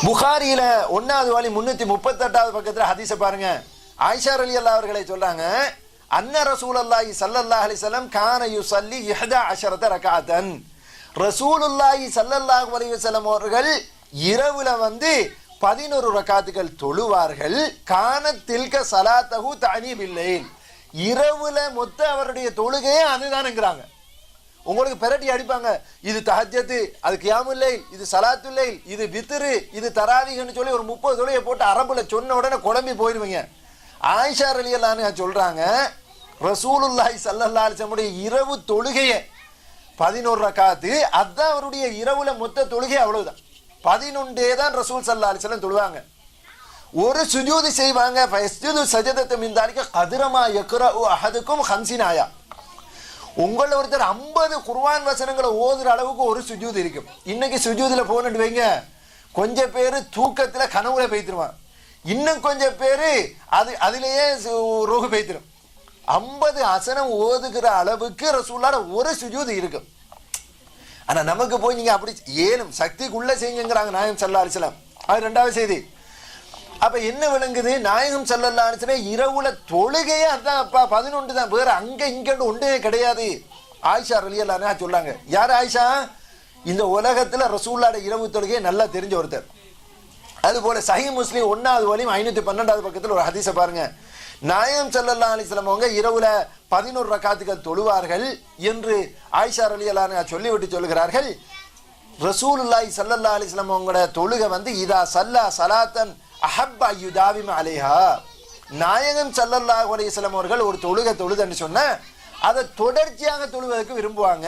புகாரியில 1வது வாலி 338வது பக்கத்துல ஹதீஸ பாருங்க. ஆயிஷா ரலியல்லாஹு அவர்களை சொல்றாங்க, அன்ன ரசூலுல்லாஹி ஸல்லல்லாஹு அலைஹி வஸல்லம் கான யுஸல்லி 11 ரக்அத்தன். ரசூலுல்லாஹி ஸல்லல்லாஹு அலைஹி வஸல்லம் அவர்கள் இரவுல 11 ரக்காத்துகள் தொழுவார்கள். கான தில்க ஸலாத்தஹு தஅனி பில்லைல். இரவுல மொத்த அவருடைய தொழுகையே அதுதான்ங்கறாங்க. உங்களுக்கு பெரட்டி அடிப்பாங்க, இது தஹஜ்ஜத், அது கியாமுல் லைல், இது ஸலாத்துல் லைல், இது வித்ரு, இது தராவீஹ்னு சொல்லி ஒரு 30 தொழுகையை போட்டு அரபுல சொன்ன உடனே குழம்பி போயிருவீங்க. ஆயிஷா ரலியல்லாஹு அன்ஹா சொல்றாங்க, ரசூலுல்லாஹி ஸல்லல்லாஹு அலைஹி வஸல்லம் இரவு தொழுகையே 11 ரக்காத்து, அதான் அவருடைய இரவுல மொத்த தொழுகை அவ்வளவுதான். 11 தான் ரசூல் ஸல்லல்லாஹு அலைஹி வஸல்லம் தொழுவாங்க. ஒரு சுஜூது செய்வாங்க, ஃபயஸ்ஜுது சஜதத மின் தாலிக கத்ரமா யக்ரஉ அஹதுக்கும் 50 ஆயா. உங்கள ஒருத்தர் 50 குர்ஆன் வசனங்களை ஓதுற அளவுக்கு ஒரு சுஜூது இருக்கும். இன்னைக்கு சுஜூதுல போனட்டு வைங்க, கொஞ்சம் பேரு தூக்கத்துல கனவுல பெய்திருவான், இன்னும் கொஞ்சம் பேரு அதிலேயே ரோகு பெய்திரும். 50 வசனம் ஓதுகிற அளவுக்கு ரசூலுல்லாஹ் ஒரு சுஜூது இருக்கும். ஆனா நமக்கு போய் நீங்க அப்படி ஏனும் சக்திக்குள்ள செய்யுங்கிறாங்க நாயகம் ஸல்லல்லாஹு அலைஹி வஸல்லம். அது ரெண்டாவது செய்தி. அப்ப என்ன விளங்குது, நாயகம் ஸல்லல்லாஹு அலைஹி வஸல்லம் இரவுல தொழுகையே அதான் 11 தான், வேற அங்க இங்க ஒன்றே கிடையாது. ஆயிஷா ரலியல்லாஹு அன்ஹா சொல்றாங்க. யார் ஆயிஷா? இந்த உலகத்துல ரசூலுல்லாஹ் இரவு தொழுகையை நல்லா தெரிஞ்ச ஒருத்தர். அதுபோல சஹீஹ் முஸ்லிம் 1வது வால்யூம் 512வது பக்கத்துல ஒரு ஹதீஸை பாருங்க. நாயகம் ஸல்லல்லாஹு அலைஹி வஸல்லம் அவங்க இரவுல 11 ரக்காத்துகள் தொழுவார்கள் என்று ஆயிஷா ரலியல்லாஹு அன்ஹா சொல்லிவிட்டு சொல்கிறார்கள், ரசூலுல்லாஹி ஸல்லல்லாஹு அலைஹி வஸல்லம் அவங்களோட தொழுகை இதா ஸல்லா ஸலாத்தன் அஹப்ப யுதாவிம அலைஹா. நாயகம் ஸல்லல்லாஹு அலைஹி வஸல்லம் அவர்கள் ஒரு தொழுகை தொழுதுன்னு சொன்னா அதை தொடர்ச்சியாக தொழுவதற்கு விரும்புவாங்க.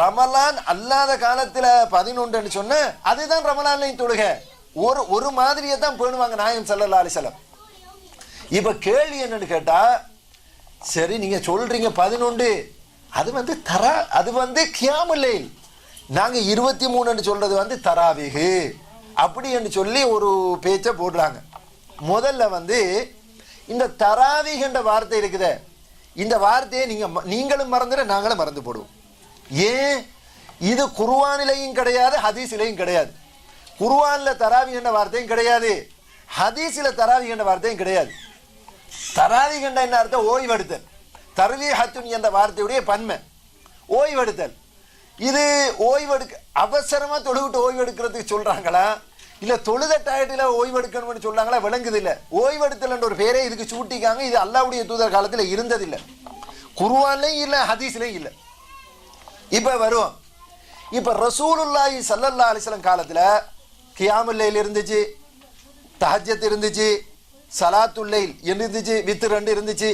ரமலான் அல்லாத காலத்துல 11ன்னு சொன்னா அதுதான் ரமலான்லையும் தொழுகை. ஒரு மாதிரியை தான் பேணுவாங்க நாயகம் ஸல்லல்லாஹு அலைஹி வஸல்லம். இப்ப கேள்வி என்னன்னு கேட்டா, சரி நீங்க சொல்றீங்க 11, அது கியாமுல் லைல், நாங்க 23 சொல்றது தராவீஹ் அப்படி என்று சொல்லி ஒரு பேச்சை போடுறாங்க. முதல்ல இந்த தராவீஹ் என்ற வார்த்தை இருக்குதே, இந்த வார்த்தையை நீங்களும் மறந்துட நாங்களும் மறந்து போடுவோம். ஏன்? இது குர்ஆனிலையும் கிடையாது, ஹதீஸிலையும் கிடையாது. குர்ஆன்ல தராவீஹ் என்ற வார்த்தையும் கிடையாது, ஹதீஸில தராவீஹ் என்ற வார்த்தையும் கிடையாது. தராவீஹ் என்ற என்ன அர்த்தம்? ஓய்வெடுத்தல். தர்வீஹத்துன் என்ற வார்த்தையுடைய பன்மை ஓய்வெடுத்தல். இது ஓய்வெடுக்க அவசரமா தொழுவிட்டு ஓய்வெடுக்கிறதுக்கு சொல்றாங்களா, இல்ல தொழுத டயர்டில் ஓய்வெடுக்கணும்னு சொல்றாங்களா? விளங்குது இல்ல. ஓய்வெடுத்தல் என்ற ஒரு பேரே இதுக்கு சூட்டிக்காங்க. இது அல்லாஹ்வுடைய தூதர் காலத்தில் இருந்ததில்லை, குர்ஆன்லையும் இல்லை, ஹதீஸ்லையும் இல்லை. இப்ப வருவோம். இப்ப ரசூலுல்லாஹி ஸல்லல்லாஹு அலைஹி வஸல்லம் காலத்துல கியாமுல் லைல் இருந்துச்சு, தஹஜ்ஜத் இருந்துச்சு, ஸலாத்துல் லைல் இருந்துச்சு, வித்ர் 2 இருந்துச்சு.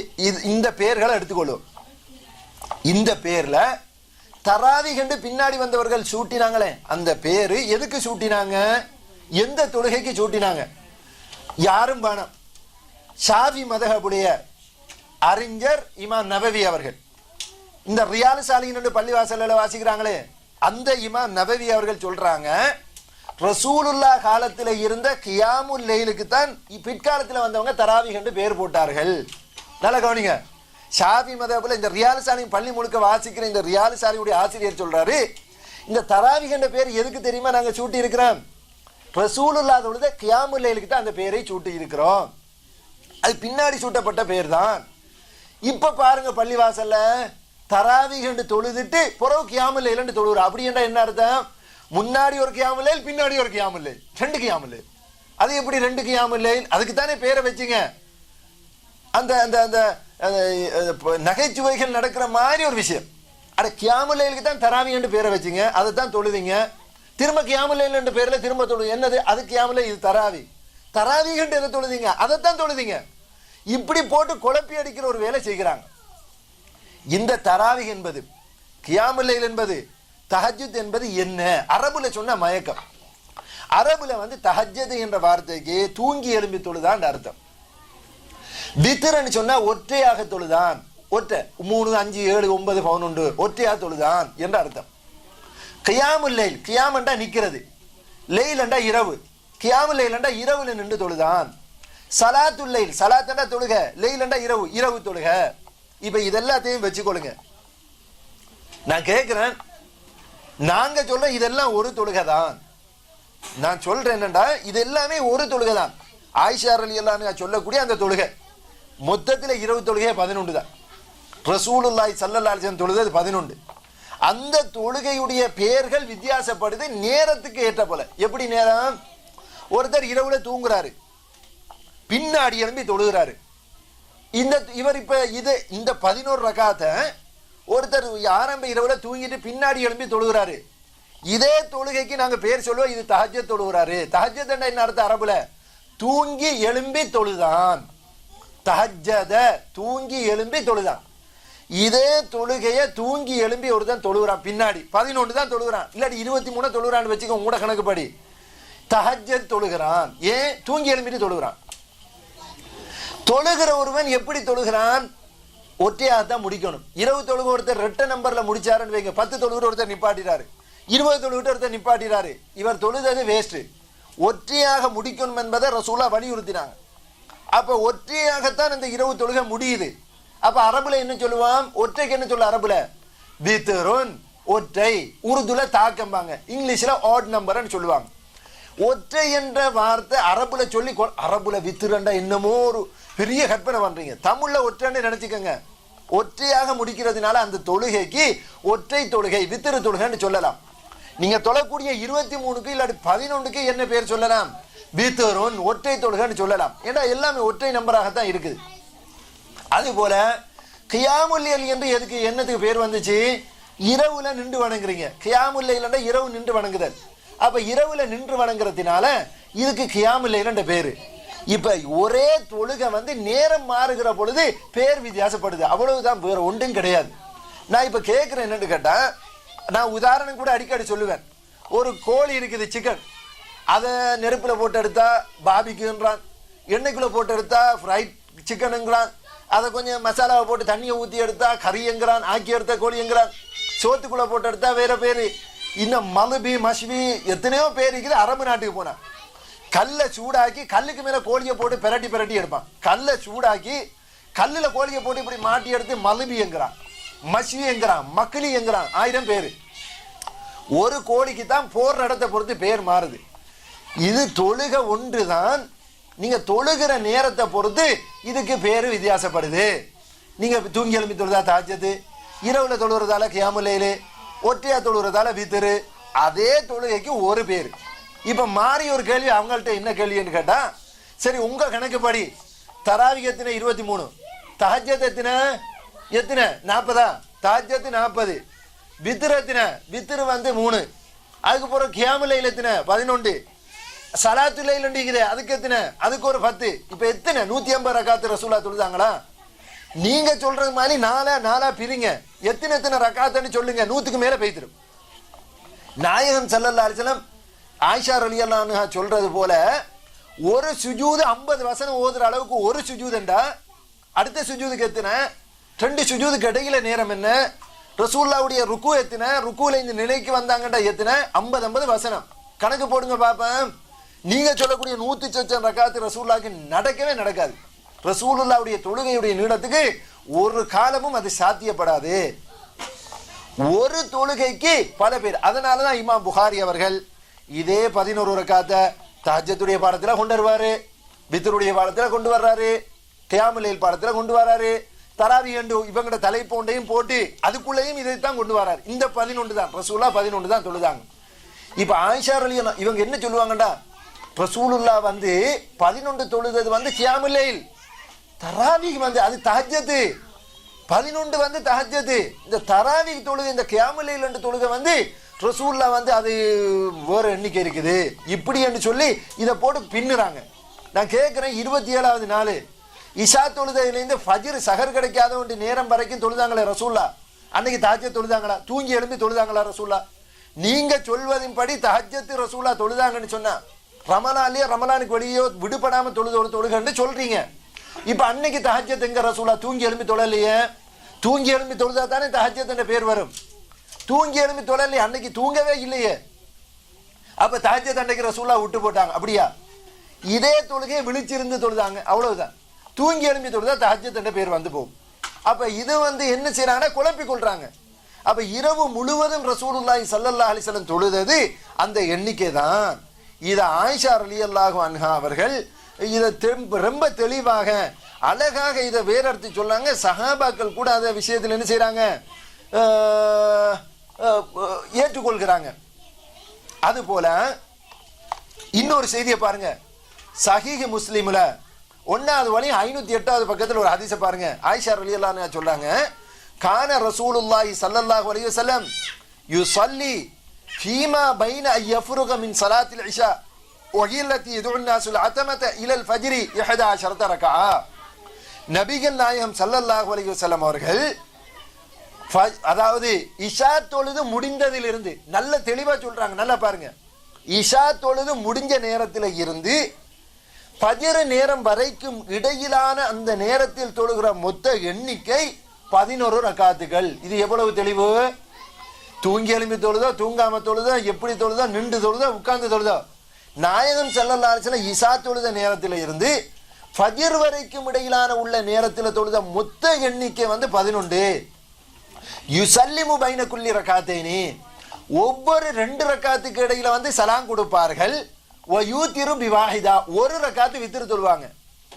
இந்த பெயர்களை எடுத்துக்கொள்ளும். இந்த பேர்ல தராவீஹ் என்று பின்னாடி வந்தவர்கள் சூட்டினாங்களே, அந்த பேரு எதுக்கு சூட்டினாங்க? எந்த தொழுகைக்கு சூட்டினாங்க? யாரும் வேணாம். ஷாஃபி மதஹபுடைய அறிஞர் இமாம் நபவி அவர்கள், இந்த ரியாலு சாலிஹீன் என்று பள்ளிவாசல்ல வாசிக்கிறாங்களே, அந்த இமாம் நபவி அவர்கள் சொல்றாங்க, ரசூலுல்லாஹ் காலத்தில் இருந்த கியாமுல் லைலுக்கு தான் பிற்காலத்தில் வந்தவங்க தராவீஹ் என்று பேர் போட்டார்கள். நல்லா கவனிங்க. ஷாஃபி மதஹபுல இந்த ரியாலு சாலிஹீன் பள்ளி முழுக்க வாசிக்கிற இந்த ரியாலு சாலிஹுடைய ஆசிரியர் சொல்றாரு, இந்த தராவீஹ் என்ற பேர் எதுக்கு தெரியுமா நாங்க சூட்டி இருக்கிறோம்? ரசூலுல்லாஹ் தொழுத கியாமுல் லைலுக்கு தான் அந்த பேரை சூட்டி இருக்கிறோம். அது பின்னாடி சூட்டப்பட்ட பேர் தான். இப்ப பாருங்க பள்ளிவாசல்ல தராவீஹ் என்று தொழுதுட்டு பிறகு கியாமுல் லைல் என்று தொழுகிறார். அப்படி என்றா என்ன அர்த்தம்? முன்னாடி ஒரு கியாமுல் லைல், பின்னாடி ஒரு கியாமுல் லைல், 2 கியாமுல் லைல். அது எப்படி 2 கியாமுல் லைல்? அதுக்கு தானே பேரை வச்சுங்க. அந்த அந்த அந்த நகைச்சுவைகள் நடக்கிற மாதிரி ஒரு விஷயம். அட கியாமுல் லைலுக்கு தான் தராவீஹ் என்று பேரை வச்சுங்க, அதை தான் தொழுதிங்க. திரும்ப கியாமுல் லைல் என்ற பேர்ல திரும்ப தொழுது. என்னது அது? கியாமுல் லைல், இது தராவீஹ். தராவீஹ் என்று எதை தொழுதிங்க? அதைத்தான் தொழுதிங்க. இப்படி போட்டு குழப்பி அடிக்கிற ஒரு வேலை செய்கிறாங்க. இந்த தராவீஹ் என்பது, கியாமுல் லைல் என்பது, தஹஜ்ஜுத் என்பது என்ன? அரபுல சொன்ன மயக்கம். அரபுல தஹஜ்ஜத் என்ற வார்த்தைக்கு தூங்கி எழும்பி தொழுதான் அர்த்தம். வித்ர்ன்னு சொன்னா ஒற்றையாக தொழுதான், ஒற்றை 3, 5, 7, 9, 11 ஒற்றையாக தொழுதான் என்ற அர்த்தம். கியாமுல் லைல், கியாம் என்றா நிக்கிறது, லைல் என்றா இரவு, கியாமுல் லைல் என்றா இரவுல நின்று தொழுதான். ஸலாத்துல் லைல், ஸலாத் என்றா தொழுக, லைல் என்றா இரவு, இரவு தொழுக. இப்ப இதெல்லாத்தையும் வச்சுக்கொள்ளுங்க. நான் கேட்கிறேன், நாங்க சொல்ல இதெல்லாம் ஒரு தொழுகை தான். நான் சொல்றேன் என்னண்டா, இது எல்லாமே ஒரு தொழுகை தான். ஆயிஷா ரலியல்லாஹு அன்ஹா சொல்லக்கூடிய அந்த தொழுகை மொத்தத்தில் 20 தொழுகை 11 தான். ரசூலுல்லாஹி ஸல்லல்லாஹு அலைஹி வஸல்லம் தொழுது 11. அந்த தொழுகையுடைய பெயர்கள் வித்தியாசப்படுது நேரத்துக்கு ஏற்ற போல. எப்படி நேரம்? ஒருத்தர் இரவுல தூங்குறாரு, பின்னாடி எழும்பி தொழுகிறாரு. இவர் இப்ப இந்த 11 ரகாத்தை ஒருத்தர் ஆரம்ப இரவுல தூங்கிட்டு பின்னாடி எழும்பி தொழுகிறாரு. இதே தொழுகைக்கு நாங்க பேர் சொல்லுவோம், இது தஹஜ்ஜத் தொழுகிறாரு. தஹஜ்ஜத் என்ன அர்த்தம் அரபுல? தூங்கி எழும்பி தொழுதான். தஹஜ்ஜத தூங்கி எழும்பி தொழுதான். இதே தொழுகையை தூங்கி எழும்பி ஒருத்தன் தொழுகிறான், பின்னாடி 11 தான் தொழுகிறான், இல்லாட்டி 23 தொழுகிறான்னு வச்சுக்கோ உங்களோட கணக்குப்படி. தஹஜ்ஜத் தொழுகிறான். ஏன்? தூங்கி எழும்பிட்டு தொழுகிறான். தொழுகிற ஒருவன் எப்படி தொழுகிறான்? ஒற்றையாக தான் முடிக்கணும். இரவு தொழுக ஒருத்தர் 2 நம்பர்ல முடிச்சாருன்னு வைங்க, 10 தொழுகிற ஒருத்தர் நிப்பாட்டிறாரு, 20 தொழுகிட்ட ஒருத்தர் நிப்பாட்டிறாரு, இவர் தொழுதது வேஸ்ட். ஒற்றையாக முடிக்கணும் என்பதை ரசூலா வலியுறுத்தினாங்க. அப்ப ஒற்றையாகத்தான் இந்த இரவு தொழுகை முடியுது. அப்ப அரபுல என்ன சொல்லுவான்? ஒற்றைக்கு என்ன சொல்ல அரபுல? வித்ருன், ஒற்றை. உருதுல தாக்கம்பாங்க, இங்கிலீஷ்ல ஆட் நம்பர்னு சொல்லுவாங்க. ஒற்றை என்ற வார்த்தை அரபுல சொல்லி, அரபுல வித்ருண்டா என்னமோ ஒரு பெரிய கற்பனை பண்றீங்க, தமிழ்ல ஒற்றைன்னு நினைச்சுக்கோங்க. ஒற்றையாக முடிக்கிறதுனால அந்த தொழுகைக்கு ஒற்றை தொழுகை, வித்திரு தொழுகைன்னு சொல்லலாம். நீங்க தொழக்கூடிய 23க்கு இல்லாட்டி 11க்கு என்ன பேர் சொல்லலாம்? வித்ருன், ஒற்றை தொழுகைன்னு சொல்லலாம். ஏன்னா எல்லாமே ஒற்றை நம்பராகத்தான் இருக்குது. அது போல கியாமுல் லைல் என்று எதுக்கு என்னத்துக்கு பேர் வந்துச்சு? இரவுல நின்று வணங்குறீங்க. கியாமுல் லைல் இரவு நின்று வணங்குதல். அப்ப இரவுல நின்று வணங்குறதுனால இதுக்கு கியாமுல் லைல் என்ற பேரு. இப்ப ஒரே தொழுகை நேரம் மாறுகிற பொழுது பேர் வித்தியாசப்படுது, அவ்வளவுதான், வேற ஒன்றும் கிடையாது. நான் இப்ப கேட்கிறேன் என்னன்னு கேட்டா, நான் உதாரணம் கூட அடிக்கடி சொல்லுவேன். ஒரு கோழி இருக்குது, சிக்கன், அதை நெருப்புல போட்டு எடுத்தா பாபிக்குன்றான், எண்ணெய்க்குள்ள போட்டு எடுத்தா ஃப்ரைட் சிக்கனுங்கிறான், அதை கொஞ்சம் மசாலாவை போட்டு தண்ணியை ஊற்றி எடுத்தா கறிங்கிறான், ஆக்கி எடுத்த கோழிங்கிறான், சோத்துக்குள்ள போட்டு எடுத்தா வேற பேரு, இன்னும் மலுபி மஷ்வி எத்தனையோ பேர் இருக்குது. அரபு நாட்டுக்கு போனா கல்லை சூடாக்கி கல்லுக்கு மேல கோழியை போட்டு பிரட்டி பிரட்டி எடுப்பான். கல்லை சூடாக்கி கல்லுல கோழியை போட்டு இப்படி மாட்டி எடுத்து மலுபி என்கிறான், மஷ்வி என்கிறான், மக்களி என்கிறான், 1000 பேரு. ஒரு கோழிக்கு தான் போர் நடத்த பொறுத்து பேர் மாறுது. இது தொழுக ஒன்றுதான், நீங்க தொழுகிற நேரத்தை பொறுத்து இதுக்கு பேரு வித்தியாசப்படுது. நீங்க தூங்கி எழுப்பி தொழுதா தஹஜ்ஜத், இரவுல தொழுகிறதால கியாமுல் லைல், ஒற்றையா தொழுகிறதால வித்ரு, அதே தொழுகைக்கு ஒரு பேர். இப்ப மாறி ஒரு கேள்வி அவங்கள்ட்ட, என்ன கேள்வின்னு கேட்டா, சரி உங்க கணக்குப்படி தராவிக் எத்தனை? 23. தஹஜ்ஜத் எத்தனை? 40. தஹஜ்ஜத் 40. வித்ரு எத்தனை? வித்ரு 3. அதுக்கு பிறகு கியாமுல் லைல் எத்தனை? 11. சலாத்து லைல் இருக்குது, அதுக்கு எத்தனை? அதுக்கு ஒரு 10. இப்ப எத்தனை? 150 ரகாத்து ரசூலா தொழுதாங்களா? நீங்க சொல்றது மாதிரி நாலா பிரிங்க, எத்தனை ரகாத்துன்னு சொல்லுங்க, 100க்கு மேல பெய்திரும். நாயகம் ஸல்லல்லாஹு அலைஹி வஸல்லம் ஆயிஷா ரலியல்லாஹு அன்ஹா சொல்றது போல ஒரு சுஜூது 50 வசனம் ஓதுற அளவுக்கு ஒரு சுஜூதுண்டா, அடுத்த சுஜூதுக்கு எத்தனை? 2 சுஜூதுக்கு இடையில நேரம் என்ன? ரசூலுல்லாஹ்வுடைய ருக்கு எத்தனை? ருக்குல இந்த நிலைக்கு வந்தாங்கடா எத்தனை? 50 வசனம். கணக்கு போடுங்க பாப்பேன். நீங்க சொல்லக்கூடிய 100 சொச்சம் ரகாத்து ரசூலுல்லாஹ்க்கு நடக்கவே நடக்காது. ரசூலுல்லாஹ்வுடைய தொழுகையுடைய நீளத்துக்கு ஒரு காலமும் அது சாத்தியப்படாது. ஒரு தொழுகைக்கு பல பேர். அதனாலதான் இமாம் புகாரி அவர்கள் இதே 11 ரகாத்தை தஹஜ்ஜத்துடைய பாடத்துல கொண்டு வருவாரு, வித்ருடைய பாடத்துல கொண்டு வர்றாரு, கியாமுல் லைல் பாடத்துல கொண்டு வர்றாரு, தராவி என்று இவங்கட தலைப்போண்டையும் போட்டு அதுக்குள்ளேயும் இதைத்தான் கொண்டு வர்றாரு. இந்த 11 தான் ரசூலுல்லாஹ் 11 தான் தொழுதாங்க. இப்ப ஆயிஷா ரலியல்லாஹு இவங்க என்ன சொல்லுவாங்கடா, ரசூலுல்லாஹ் 11 தொழுதது கியாமுல் லைல், தராவிக் அது தஹஜ்ஜத், 11 தஹஜ்ஜத். இந்த தராவிக் தொழுகை, இந்த கியாமுல் லைல் என்ற தொழுகை ரசூலுல்லாஹ் அது வேற எண்ணிக்கை இருக்குது இப்படி என்று சொல்லி இதை போட்டு பின்னுறாங்க. நான் கேட்கிறேன், 27வது நாள் இஷா தொழுதையிலேருந்து ஃபஜ்ர் சஹர் கிடைக்காத ஒன்று நேரம் வரைக்கும் தொழுதாங்களே ரசூலுல்லாஹ், அன்னைக்கு தஹஜ்ஜத் தொழுதாங்களா? தூங்கி எழும்பி தொழுதாங்களா ரசூலுல்லாஹ்? நீங்க சொல்வதின்படி தஹஜ்ஜத் ரசூலுல்லாஹ் தொழுதாங்கன்னு சொன்னா ரமலான்லயே ரமலானுக்கு வெளியோ விடுபடாம தொழுகன்னு சொல்றீங்க. இப்ப அன்னைக்கு தஹஜ்ஜத் எங்க ரசூலுல்லாஹ் தூங்கி எழும்பி தொழலையே? தூங்கி எழும்பி தொழுதா தானே தஹஜ்ஜத் என்ற பேர் வரும். தூங்கி எழும்பி தொழலையே, அன்னைக்கு தூங்கவே இல்லையே, அப்ப தஹஜ்ஜத் அன்னைக்கு ரசூலுல்லாஹ் விட்டு போட்டாங்க. அப்படியா? இதே தொழுகையை விழிச்சிருந்து தொழுதாங்க, அவ்வளவுதான். தூங்கி எழும்பி தொழுதா தஹஜ்ஜத் என்ற பேர் போகும். அப்ப இது என்ன செய்யறாங்கன்னா குழப்பி கொள்றாங்க. அப்ப இரவு முழுவதும் ரசூலுல்லாஹி ஸல்லல்லாஹு அலைஹி வஸல்லம் தொழுதது அந்த எண்ணிக்கை தான். இதை ஆயிஷா ரலியல்லாஹு அன்ஹா அவர்கள் இதை ரொம்ப தெளிவாக அழகாக இதை வேறறுத்து சொன்னாங்க. சஹாபாக்கள் கூட அந்த விஷயத்தில் என்ன செய்யறாங்க, ஏற்றுக்கொள்கிறாங்க. அதுபோல இன்னொரு செய்தியை பாருங்க, சஹீஹ் முஸ்லிம்ல 1வது வால்யூம் 508வது பக்கத்தில் ஒரு ஹதீஸை பாருங்க. ஆயிஷா ரலியல்லாஹு அன்ஹா சொல்றாங்க, கான ரசூலுல்லாஹி ஸல்லல்லாஹு அலைஹி வஸல்லம் யுஸல்லி ஃபீமா பைன அய்யஃப்ருக மின் ஸலாத்தில் இஷா வஹில்லதி யதுன் நாஸுல் அத்தமத இலல் ஃபஜ்ரி 11 ரக்ஆ. நபிகள் நாயகம் ஸல்லல்லாஹு அலைஹி வஸல்லம் அவர்கள் அதாவது இஷா தொழுது முடிந்ததிலிருந்து நல்ல தெளிவா சொல்றாங்க, நல்லா பாருங்க, இஷா தொழுது முடிஞ்ச நேரத்தில் இருந்து ஃபஜ்ர் நேரம் வரைக்கும் இடையிலான அந்த நேரத்தில் தொழுகிற மொத்த எண்ணிக்கை 11 ரக்காத்துகள். இது எவ்வளவு தெளிவு! தூங்கி எழும்பி தொழுதோ, தூங்காம தொழுதோ, எப்படி தொழுதோ, நின்று தொழுதோ, உட்கார்ந்து தொழுதோ, நாயகம் ஸல்லல்லாஹு அலைஹி வஸல்லம் இஷா தொழுத நேரத்தில் இருந்து ஃபஜ்ர் வரைக்கும் இடையிலான உள்ள நேரத்தில் தொழுத மொத்த எண்ணிக்கை 11. யுஸல்லிமு பைன குல்லி ரக்காத்தைனி, ஒவ்வொரு 2 ரக்காத்துக்கு இடையில சலாம் கொடுப்பார்கள். வயூதிரு பிவாஹிதா, ஒரு ரக்காத்து வித்திரு தொழுவாங்க.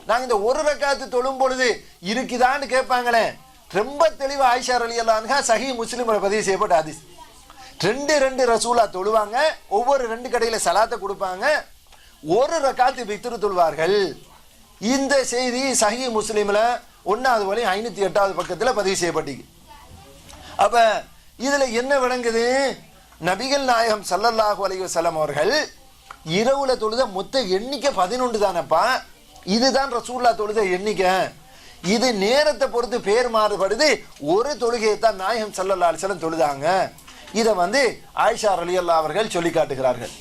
நாங்க இந்த ஒரு ரக்காத்து தொழும் பொழுது இருக்குதான்னு கேட்பாங்களே, ரொம்ப தெளிவா ஆயிஷா ரலியல்லாஹு அன்ஹா சஹீஹ் முஸ்லிம்ல பதிவு செய்யப்பட்ட ஹதீஸ். 2 ரசூலா தொழுவாங்க, ஒவ்வொரு 2 கடையில சலாத்தை கொடுப்பாங்க, ஒரு ரக்காத்து வித்திரு தொழுவார்கள். இந்த செய்தி சஹீஹ் முஸ்லிம்ல 1வது வால்யூம் 508வது பக்கத்தில் பதிவு செய்யப்பட்டது. அப்ப இதுல என்ன விளங்குது, நபிகள் நாயகம் ஸல்லல்லாஹு அலைஹி வஸல்லம் அவர்கள் இரவுல தொழுத மொத்த எண்ணிக்கை 11 தானப்பா. இதுதான் ரசூலுல்லாஹ் தொழுத எண்ணிக்கை. இது நேரத்தை பொறுத்து பேர் மாறுபடுது. ஒரு தொழுகையை தான் நாயகம் ஸல்லல்லாஹு அலைஹி வஸல்லம் தொழுதாங்க. இதை ஆயிஷா ரலியல்லாஹு அவர்கள் சொல்லி காட்டுகிறார்கள்.